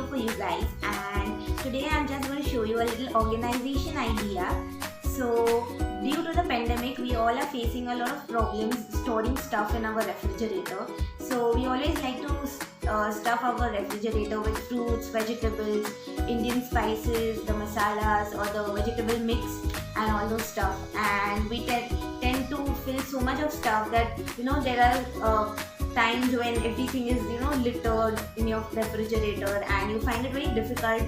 video for you guys, and today I'm just going to show you a little organization idea. So due to the pandemic, we all are facing a lot of problems storing stuff in our refrigerator. So we always like to stuff our refrigerator with fruits, vegetables, Indian spices, the masalas or the vegetable mix and all those stuff, and we tend to fill so much of stuff that there are times when everything is littered in your refrigerator and you find it very difficult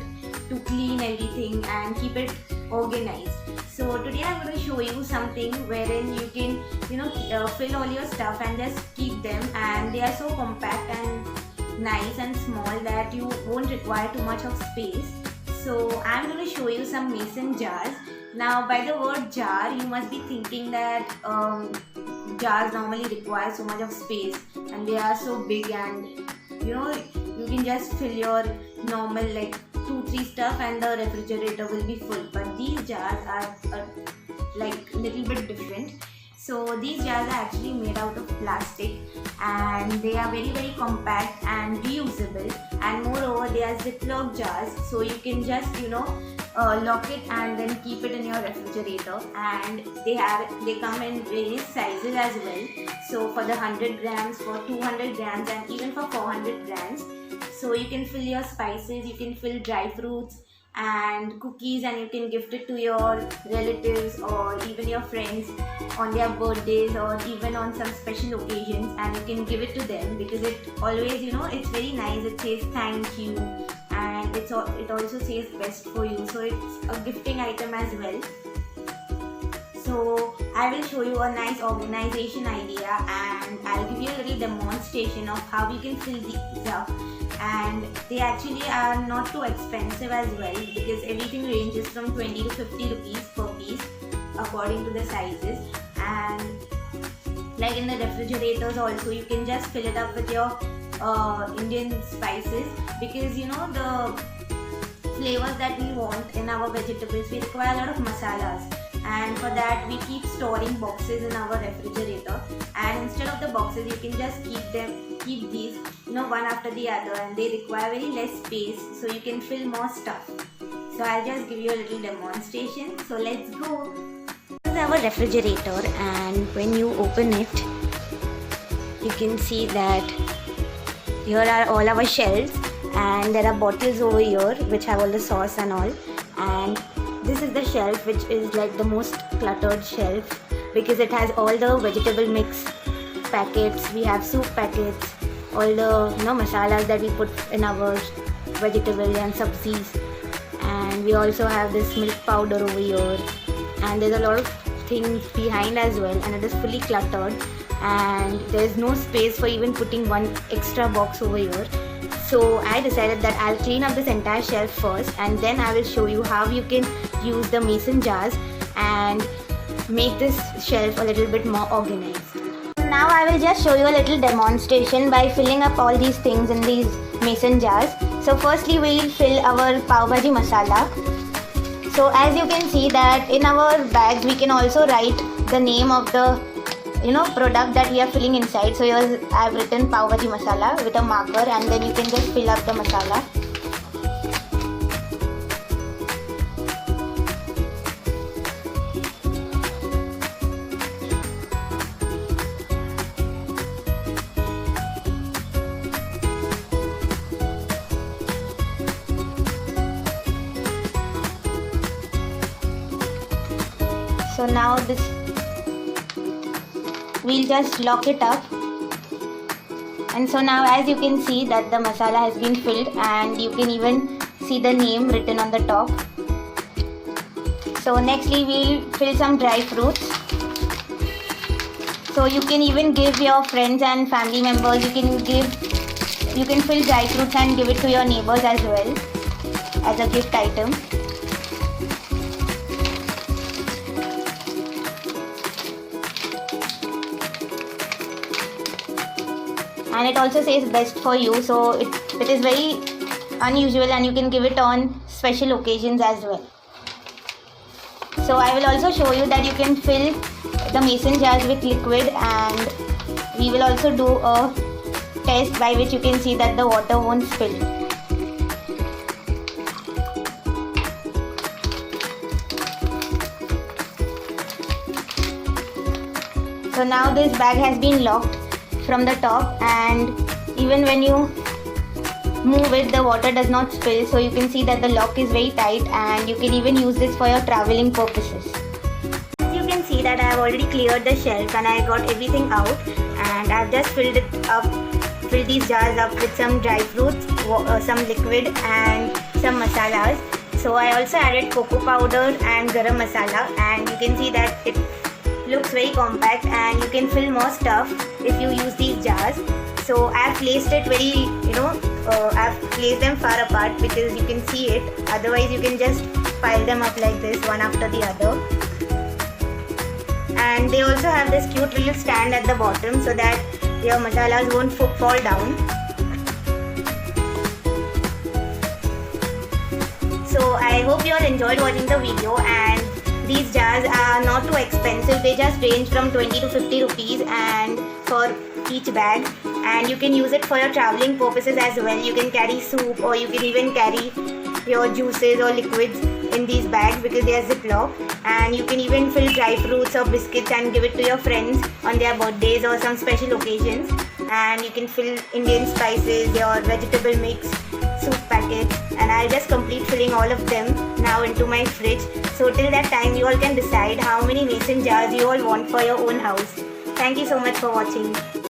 to clean everything and keep it organized. So today I'm going to show you something wherein you can fill all your stuff and just keep them, and they are so compact and nice and small that you won't require too much of space. So I'm going to show you some mason jars. Now by the word jar, you must be thinking that jars normally require so much of space and they are so big, and you can just fill your normal like 2-3 stuff and the refrigerator will be full. But these jars are like little bit different. So these jars are actually made out of plastic and they are very compact and reusable, and moreover they are Ziploc jars, so you can just lock it and then keep it in your refrigerator. And they come in various sizes as well, so for the 100 grams, for 200 grams and even for 400 grams. So you can fill your spices, you can fill dry fruits and cookies, and you can gift it to your relatives or even your friends on their birthdays or even on some special occasions, and you can give it to them because it always it's very nice. It says thank you, and it also says best for you, so it's a gifting item as well. So I will show you a nice organization idea, and I'll give you a little demonstration of how you can fill these up. And they actually are not too expensive as well, because everything ranges from 20 to 50 rupees per piece according to the sizes. And like in the refrigerators also, you can just fill it up with your Indian spices, because the flavors that we want in our vegetables, we require a lot of masalas, and for that we keep storing boxes in our refrigerator. And instead of the boxes, you can just keep these one after the other, and they require very less space, so you can fill more stuff. So I'll just give you a little demonstration. So let's go. This is our refrigerator, and when you open it, you can see that here are all our shelves, and there are bottles over here which have all the sauce and all. And this is the shelf which is like the most cluttered shelf, because it has all the vegetable mix packets, we have soup packets, all the masalas that we put in our vegetables and sabzis, and we also have this milk powder over here, and there's a lot of things behind as well, and it is fully cluttered and there's no space for even putting one extra box over here. So I decided that I'll clean up this entire shelf first, and then I will show you how you can use the mason jars and make this shelf a little bit more organized. Now I will just show you a little demonstration by filling up all these things in these mason jars. So firstly we'll fill our pav bhaji masala. So as you can see that in our bags we can also write the name of the product that we are filling inside. So here I have written pav bhaji masala with a marker, and then you can just fill up the masala. So now we'll just lock it up, and so now as you can see that the masala has been filled, and you can even see the name written on the top. So nextly we'll fill some dry fruits. So you can even give your friends and family members, you can fill dry fruits and give it to your neighbors as well as a gift item. And it also says best for you, so it is very unusual, and you can give it on special occasions as well. So I will also show you that you can fill the mason jars with liquid, and we will also do a test by which you can see that the water won't spill. So now this bag has been locked from the top, and even when you move it, the water does not spill. So you can see that the lock is very tight, and you can even use this for your traveling purposes. As you can see that I have already cleared the shelf and I got everything out, and I have just filled these jars up with some dry fruits, some liquid and some masalas. So I also added cocoa powder and garam masala, and you can see that it looks very compact and you can fill more stuff if you use these jars. So I have placed it very, I have placed them far apart because you can see it. Otherwise you can just pile them up like this, one after the other. And they also have this cute little stand at the bottom so that your masalas won't fall down. So I hope you all enjoyed watching the video, and these jars are not too expensive. They just range from 20 to 50 rupees and for each bag, and you can use it for your traveling purposes as well. You can carry soup, or you can even carry your juices or liquids in these bags because they are Ziploc, and you can even fill dry fruits or biscuits and give it to your friends on their birthdays or some special occasions. And you can fill Indian spices, your vegetable mix, soup packets, and I'll just complete filling all of them now into my fridge. So till that time you all can decide how many mason jars you all want for your own house. Thank you so much for watching.